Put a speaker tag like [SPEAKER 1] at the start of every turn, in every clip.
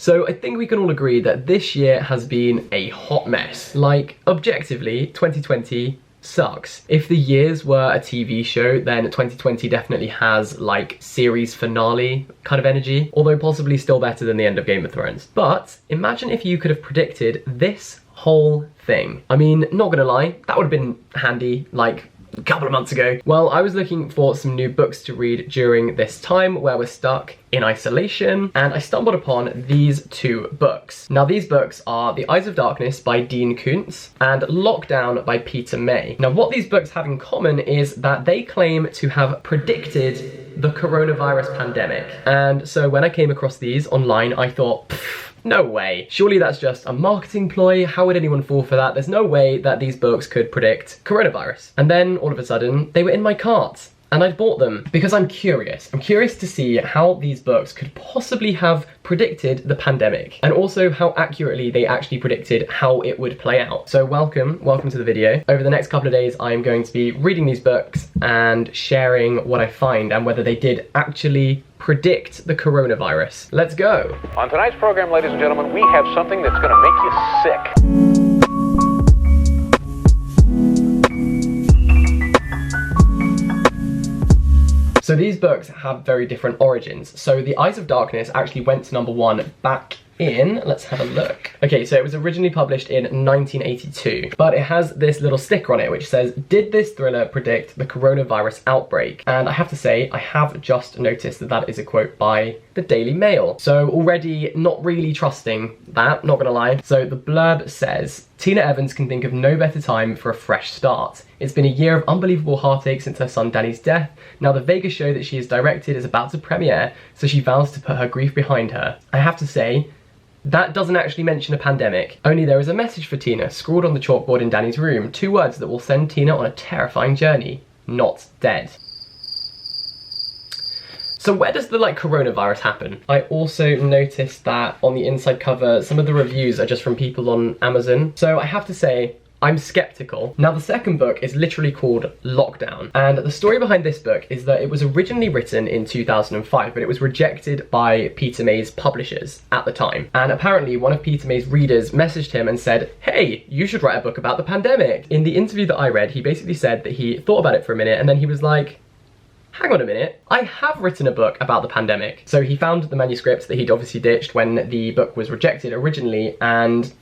[SPEAKER 1] So I think we can all agree that this year has been a hot mess. Like, objectively, 2020 sucks. If the years were a TV show, then 2020 definitely has like series finale kind of energy, although possibly still better than the end of Game of Thrones. But imagine if you could have predicted this whole thing. I mean, not gonna lie, that would have been handy like a couple of months ago. Well, I was looking for some new books to read during this time where we're stuck in isolation, and I stumbled upon these two books. Now, these books are The Eyes of Darkness by Dean Koontz and Lockdown by Peter May. Now, what these books have in common is that they claim to have predicted the coronavirus pandemic. And so when I came across these online, I thought, no way. Surely that's just a marketing ploy. How would anyone fall for that? There's no way that these books could predict coronavirus. And then all of a sudden, they were in my cart. And I bought them because I'm curious. I'm curious to see how these books could possibly have predicted the pandemic, and also how accurately they actually predicted how it would play out. So welcome to the video. Over the next couple of days, I'm going to be reading these books and sharing what I find and whether they did actually predict the coronavirus. Let's go.
[SPEAKER 2] On tonight's program, ladies and gentlemen, we have something that's gonna make you sick.
[SPEAKER 1] So these books have very different origins. So The Eyes of Darkness actually went to #1 back in, let's have a look. Okay, so it was originally published in 1982, but it has this little sticker on it which says, did this thriller predict the coronavirus outbreak? And I have to say, I have just noticed that that is a quote by the Daily Mail. So already not really trusting that, not gonna lie. So the blurb says, Tina Evans can think of no better time for a fresh start. It's been a year of unbelievable heartache since her son Danny's death. Now the Vegas show that she has directed is about to premiere, so she vows to put her grief behind her. I have to say, that doesn't actually mention a pandemic. Only there is a message for Tina scrawled on the chalkboard in Danny's room. 2 words that will send Tina on a terrifying journey. Not dead. So where does the coronavirus happen? I also noticed that on the inside cover, some of the reviews are just from people on Amazon. So I have to say, I'm skeptical. Now the second book is literally called Lockdown, and the story behind this book is that it was originally written in 2005, but it was rejected by Peter May's publishers at the time. And apparently one of Peter May's readers messaged him and said, hey, you should write a book about the pandemic. In the interview that I read, he basically said that he thought about it for a minute and then he was like, hang on a minute, I have written a book about the pandemic. So he found the manuscript that he'd obviously ditched when the book was rejected originally, and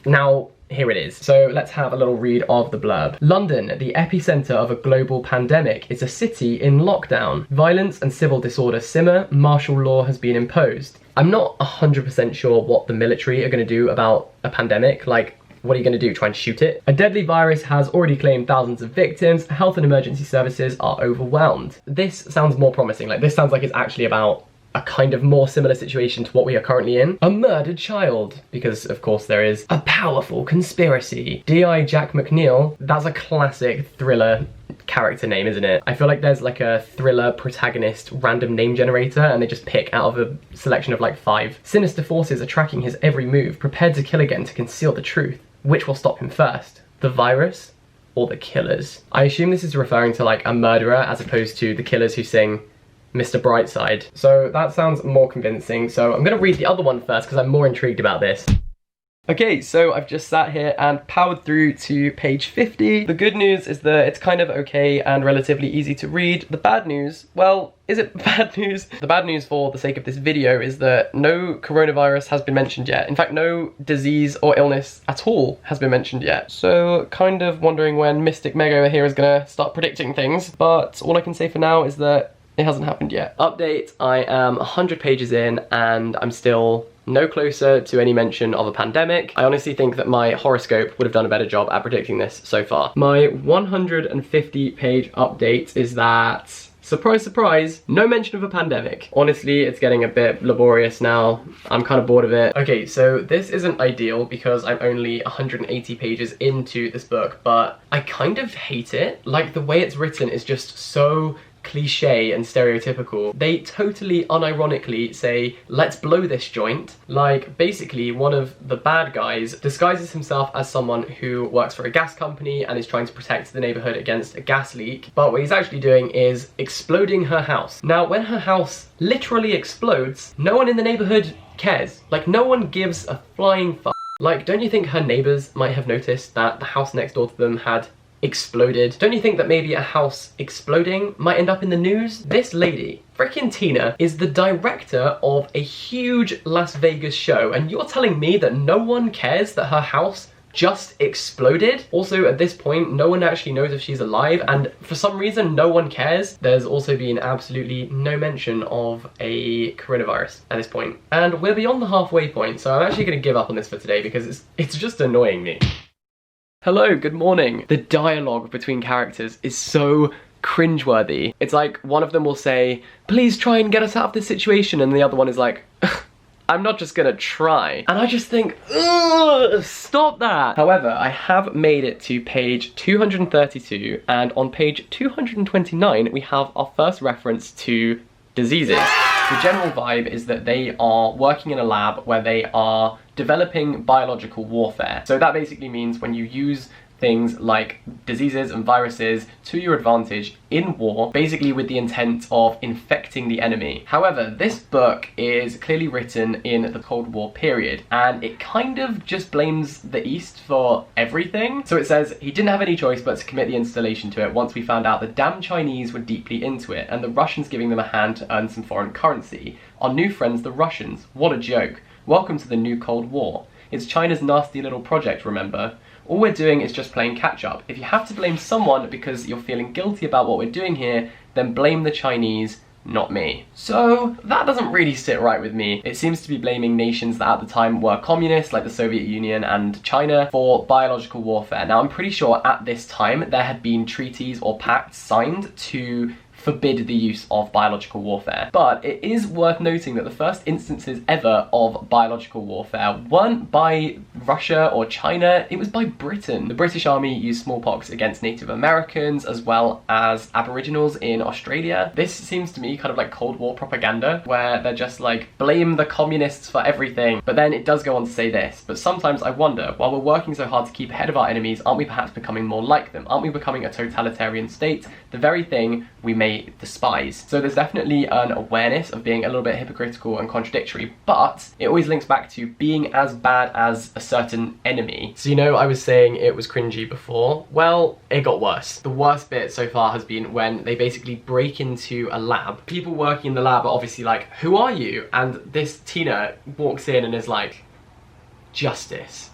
[SPEAKER 1] now here it is. So let's have a little read of the blurb. London, the epicenter of a global pandemic, is a city in lockdown. Violence and civil disorder simmer, martial law has been imposed. I'm not 100% sure what the military are going to do about a pandemic. Like, what are you going to do, try and shoot it? A deadly virus has already claimed thousands of victims. Health and emergency services are overwhelmed. This sounds more promising. Like, this sounds like it's actually about a kind of more similar situation to what we are currently in. A murdered child, because of course there is a powerful conspiracy. D.I. Jack McNeil, that's a classic thriller character name, isn't it? I feel like there's like a thriller protagonist random name generator and they just pick out of a selection of like 5. Sinister forces are tracking his every move, prepared to kill again to conceal the truth. Which will stop him first? The virus or the killers? I assume this is referring to like a murderer as opposed to the killers who sing Mr. Brightside. So that sounds more convincing. So I'm gonna read the other one first because I'm more intrigued about this. Okay, so I've just sat here and powered through to page 50. The good news is that it's kind of okay and relatively easy to read. The bad news, well, is it bad news? The bad news for the sake of this video is that no coronavirus has been mentioned yet. In fact, no disease or illness at all has been mentioned yet. So kind of wondering when Mystic Meg over here is gonna start predicting things, but all I can say for now is that it hasn't happened yet. Update, I am 100 pages in and I'm still no closer to any mention of a pandemic. I honestly think that my horoscope would have done a better job at predicting this so far. My 150 page update is that, surprise, surprise, no mention of a pandemic. Honestly, it's getting a bit laborious now. I'm kind of bored of it. Okay, so this isn't ideal because I'm only 180 pages into this book, but I kind of hate it. Like, the way it's written is just so cliche and stereotypical. They totally unironically say, let's blow this joint. Like, basically one of the bad guys disguises himself as someone who works for a gas company and is trying to protect the neighborhood against a gas leak, but what he's actually doing is exploding her house. Now, when her house literally explodes, no one in the neighborhood cares. Like, no one gives a flying fuck. Like, don't you think her neighbours might have noticed that the house next door to them had exploded? Don't you think that maybe a house exploding might end up in the news? This lady, frickin' Tina, is the director of a huge Las Vegas show, and you're telling me that no one cares that her house just exploded? Also, at this point, no one actually knows if she's alive, and for some reason, no one cares. There's also been absolutely no mention of a coronavirus at this point. And we're beyond the halfway point, so I'm actually gonna give up on this for today because it's just annoying me. Hello, good morning. The dialogue between characters is so cringeworthy. It's like one of them will say, please try and get us out of this situation, and the other one is like, I'm not just gonna try. And I just think, ugh, stop that. However, I have made it to page 232, and on page 229, we have our first reference to diseases. The general vibe is that they are working in a lab where they are developing biological warfare. So that basically means when you use things like diseases and viruses to your advantage in war, basically with the intent of infecting the enemy. However, this book is clearly written in the Cold War period, and it kind of just blames the East for everything. So it says, he didn't have any choice but to commit the installation to it once we found out the damn Chinese were deeply into it, and the Russians giving them a hand to earn some foreign currency. Our new friends, the Russians. What a joke. Welcome to the new Cold War. It's China's nasty little project, remember? All we're doing is just playing catch up. If you have to blame someone because you're feeling guilty about what we're doing here, then blame the Chinese, not me. So that doesn't really sit right with me. It seems to be blaming nations that at the time were communist, like the Soviet Union and China, for biological warfare. Now, I'm pretty sure at this time there had been treaties or pacts signed to forbid the use of biological warfare. But it is worth noting that the first instances ever of biological warfare weren't by Russia or China, it was by Britain. The British Army used smallpox against Native Americans as well as Aboriginals in Australia. This seems to me kind of like Cold War propaganda, where they're just like, blame the communists for everything. But then it does go on to say this, but sometimes I wonder, while we're working so hard to keep ahead of our enemies, aren't we perhaps becoming more like them? Aren't we becoming a totalitarian state? The very thing we may despise. So there's definitely an awareness of being a little bit hypocritical and contradictory, but it always links back to being as bad as a certain enemy. So, you know, I was saying it was cringy before. Well, it got worse. The worst bit so far has been when they basically break into a lab. People working in the lab are obviously like, who are you? And this Tina walks in and is like, justice.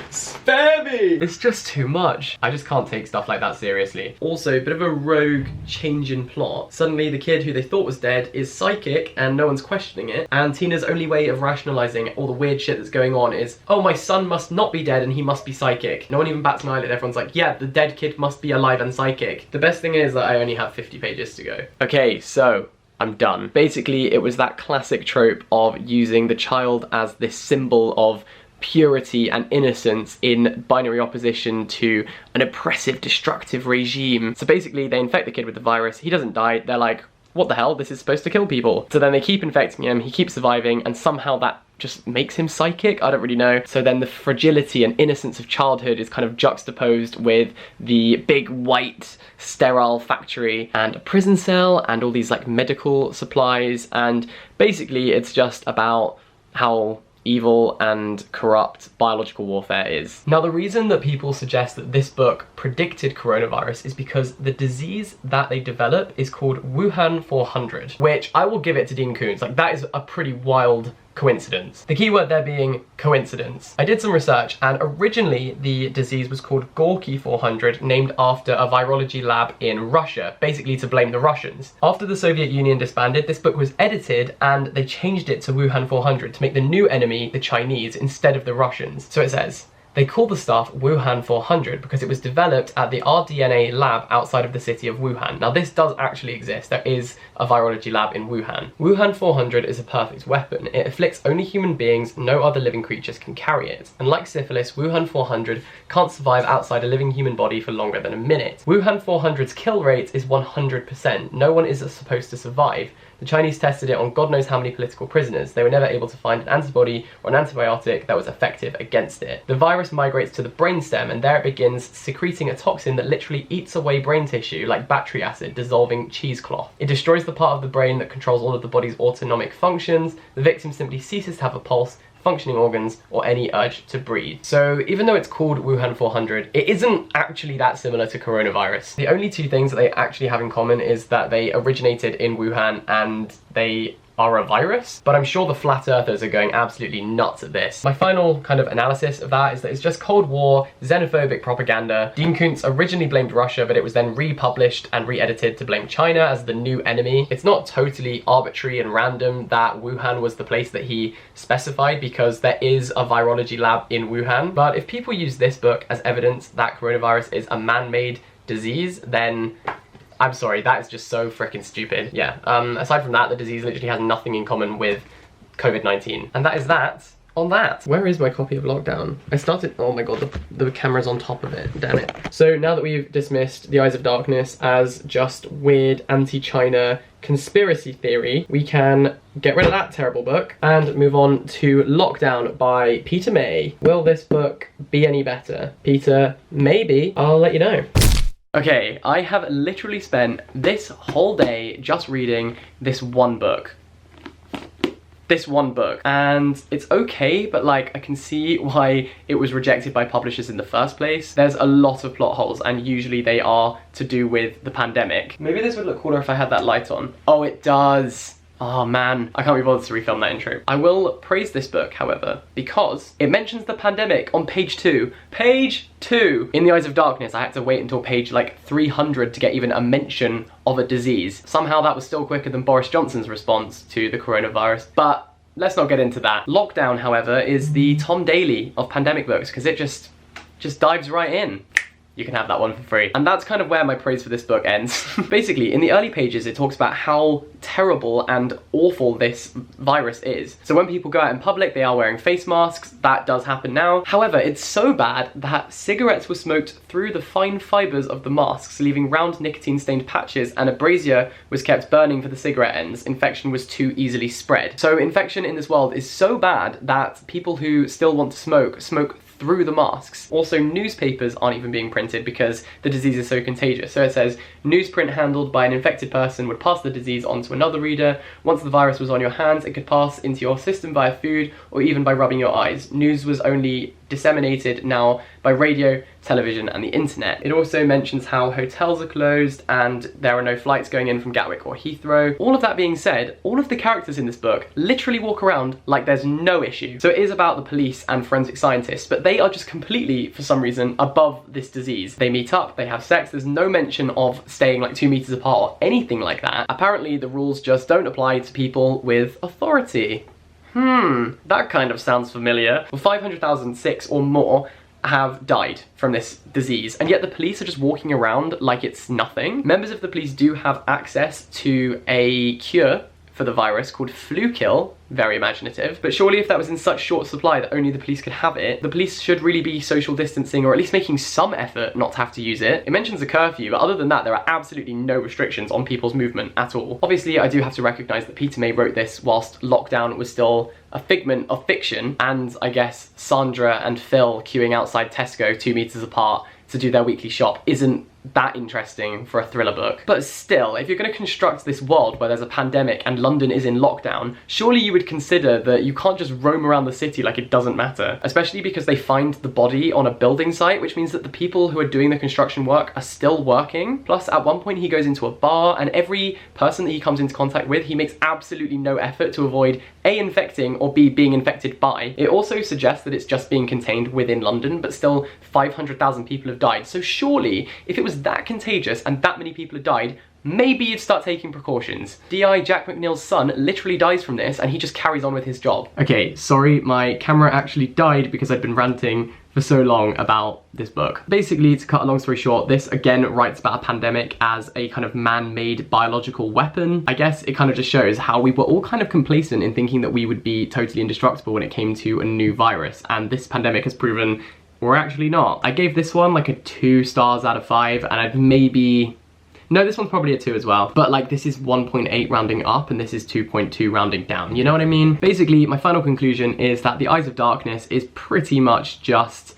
[SPEAKER 1] Spare me! It's just too much. I just can't take stuff like that seriously. Also, a bit of a rogue change in plot. Suddenly the kid who they thought was dead is psychic and no one's questioning it, and Tina's only way of rationalizing all the weird shit that's going on is, oh, my son must not be dead and he must be psychic. No one even bats an eyelid. Everyone's like, yeah, the dead kid must be alive and psychic. The best thing is that I only have 50 pages to go. Okay, so I'm done. Basically, it was that classic trope of using the child as this symbol of purity and innocence in binary opposition to an oppressive, destructive regime. So basically, they infect the kid with the virus, he doesn't die, they're like, what the hell, this is supposed to kill people. So then they keep infecting him, he keeps surviving, and somehow that just makes him psychic? I don't really know. So then the fragility and innocence of childhood is kind of juxtaposed with the big white sterile factory and a prison cell and all these like medical supplies, and basically it's just about how evil and corrupt biological warfare is. Now, the reason that people suggest that this book predicted coronavirus is because the disease that they develop is called Wuhan-400, which I will give it to Dean Koontz. Like, that is a pretty wild coincidence. The key word there being coincidence. I did some research, and originally the disease was called Gorky-400, named after a virology lab in Russia, basically to blame the Russians. After the Soviet Union disbanded, this book was edited and they changed it to Wuhan-400 to make the new enemy the Chinese instead of the Russians. So it says, they call the stuff Wuhan-400 because it was developed at the rDNA lab outside of the city of Wuhan. Now, this does actually exist. There is a virology lab in Wuhan. Wuhan-400 is a perfect weapon. It afflicts only human beings, no other living creatures can carry it. And like syphilis, Wuhan-400 can't survive outside a living human body for longer than a minute. Wuhan-400's kill rate is 100%. No one is supposed to survive. The Chinese tested it on God knows how many political prisoners. They were never able to find an antibody or an antibiotic that was effective against it. The virus migrates to the brainstem, and there it begins secreting a toxin that literally eats away brain tissue like battery acid dissolving cheesecloth. It destroys the part of the brain that controls all of the body's autonomic functions. The victim simply ceases to have a pulse, functioning organs, or any urge to breathe. So even though it's called Wuhan-400, it isn't actually that similar to coronavirus. The only two things that they actually have in common is that they originated in Wuhan and they are a virus, but I'm sure the flat earthers are going absolutely nuts at this. My final kind of analysis of that is that it's just Cold War, xenophobic propaganda. Dean Koontz originally blamed Russia, but it was then republished and re-edited to blame China as the new enemy. It's not totally arbitrary and random that Wuhan was the place that he specified, because there is a virology lab in Wuhan. But if people use this book as evidence that coronavirus is a man-made disease, then I'm sorry, that is just so freaking stupid. Yeah, aside from that, the disease literally has nothing in common with COVID-19. And that is that on that. Where is my copy of Lockdown? I started, oh my god, the camera's on top of it, damn it. So now that we've dismissed The Eyes of Darkness as just weird anti-China conspiracy theory, we can get rid of that terrible book and move on to Lockdown by Peter May. Will this book be any better? Peter, maybe. I'll let you know. Okay, I have literally spent this whole day just reading this one book. And it's okay, but like I can see why it was rejected by publishers in the first place. There's a lot of plot holes, and usually they are to do with the pandemic. Maybe this would look cooler if I had that light on. Oh, it does. Oh man, I can't be bothered to refilm that intro. I will praise this book, however, because it mentions the pandemic on page 2. Page 2! In The Eyes of Darkness, I had to wait until page like 300 to get even a mention of a disease. Somehow that was still quicker than Boris Johnson's response to the coronavirus, but let's not get into that. Lockdown, however, is the Tom Daley of pandemic books, because it just dives right in. You can have that one for free. And that's kind of where my praise for this book ends. Basically, in the early pages, it talks about how terrible and awful this virus is. So when people go out in public, they are wearing face masks. That does happen now. However, it's so bad that cigarettes were smoked through the fine fibers of the masks, leaving round nicotine-stained patches, and a brazier was kept burning for the cigarette ends. Infection was too easily spread. So infection in this world is so bad that people who still want to smoke through the masks. Also, newspapers aren't even being printed because the disease is so contagious. So it says, newsprint handled by an infected person would pass the disease on to another reader. Once the virus was on your hands, it could pass into your system via food or even by rubbing your eyes. News was only disseminated now by radio, television, and the internet. It also mentions how hotels are closed and there are no flights going in from Gatwick or Heathrow. All of that being said, all of the characters in this book literally walk around like there's no issue. So it is about the police and forensic scientists, but they are just completely, for some reason, above this disease. They meet up, they have sex, there's no mention of staying like 2 meters apart or anything like that. Apparently the rules just don't apply to people with authority. That kind of sounds familiar. Well, 500,006 or more have died from this disease, and yet the police are just walking around like it's nothing. Members of the police do have access to a cure for the virus called flu kill. Very imaginative. But surely if that was in such short supply that only the police could have it, the police should really be social distancing, or at least making some effort not to have to use it. It mentions a curfew, but other than that, there are absolutely no restrictions on people's movement at all. Obviously, I do have to recognise that Peter May wrote this whilst lockdown was still a figment of fiction, and I guess Sandra and Phil queuing outside Tesco 2 meters apart to do their weekly shop isn't that interesting for a thriller book. But still, if you're going to construct this world where there's a pandemic and London is in lockdown, surely you would consider that you can't just roam around the city like it doesn't matter. Especially because they find the body on a building site, which means that the people who are doing the construction work are still working. Plus, at one point he goes into a bar, and every person that he comes into contact with, he makes absolutely no effort to avoid A, infecting, or B, being infected by. It also suggests that it's just being contained within London, but still 500,000 people have died. So surely, if it was that contagious and that many people had died, maybe you'd start taking precautions. DI Jack McNeil's son literally dies from this, and he just carries on with his job. Okay, sorry, my camera actually died because I'd been ranting for so long about this book. Basically, to cut a long story short, this again writes about a pandemic as a kind of man-made biological weapon. I guess it kind of just shows how we were all kind of complacent in thinking that we would be totally indestructible when it came to a new virus, and this pandemic has proven we're actually not. I gave this one like a 2 stars out of 5, and I'd maybe No, this one's probably a 2 as well, but like this is 1.8 rounding up and this is 2.2 rounding down, you know what I mean? Basically, my final conclusion is that The Eyes of Darkness is pretty much just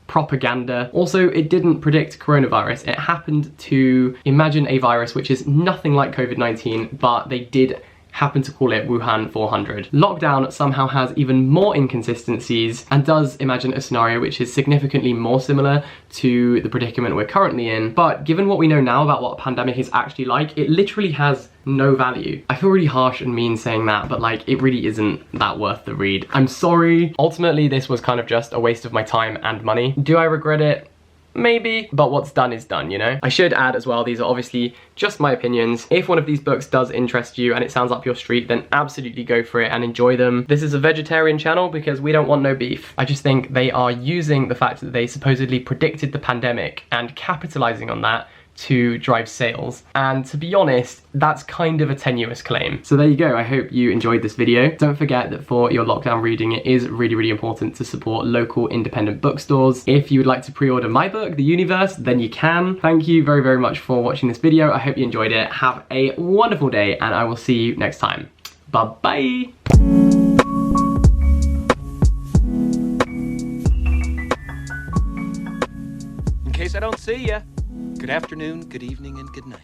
[SPEAKER 1] propaganda. Also, it didn't predict coronavirus. It happened to imagine a virus which is nothing like COVID-19, but they did happen to call it Wuhan-400. Lockdown somehow has even more inconsistencies and does imagine a scenario which is significantly more similar to the predicament we're currently in, but given what we know now about what a pandemic is actually like, it literally has no value. I feel really harsh and mean saying that, but like, it really isn't that worth the read. I'm sorry. Ultimately, this was kind of just a waste of my time and money. Do I regret it? Maybe, but what's done is done, you know? I should add as well, these are obviously just my opinions. If one of these books does interest you and it sounds up your street, then absolutely go for it and enjoy them. This is a vegetarian channel because we don't want no beef. I just think they are using the fact that they supposedly predicted the pandemic and capitalizing on that to drive sales, and to be honest, that's kind of a tenuous claim. So there you go. I hope you enjoyed this video. Don't forget that for your lockdown reading, it is really important to support local independent bookstores. If you would like to pre-order my book, The Universe, then you can. Thank you very much for watching this video. I hope you enjoyed it. Have a wonderful day, and I will see you next time. Bye bye.
[SPEAKER 3] In case I don't see ya, good afternoon, good evening, and good night.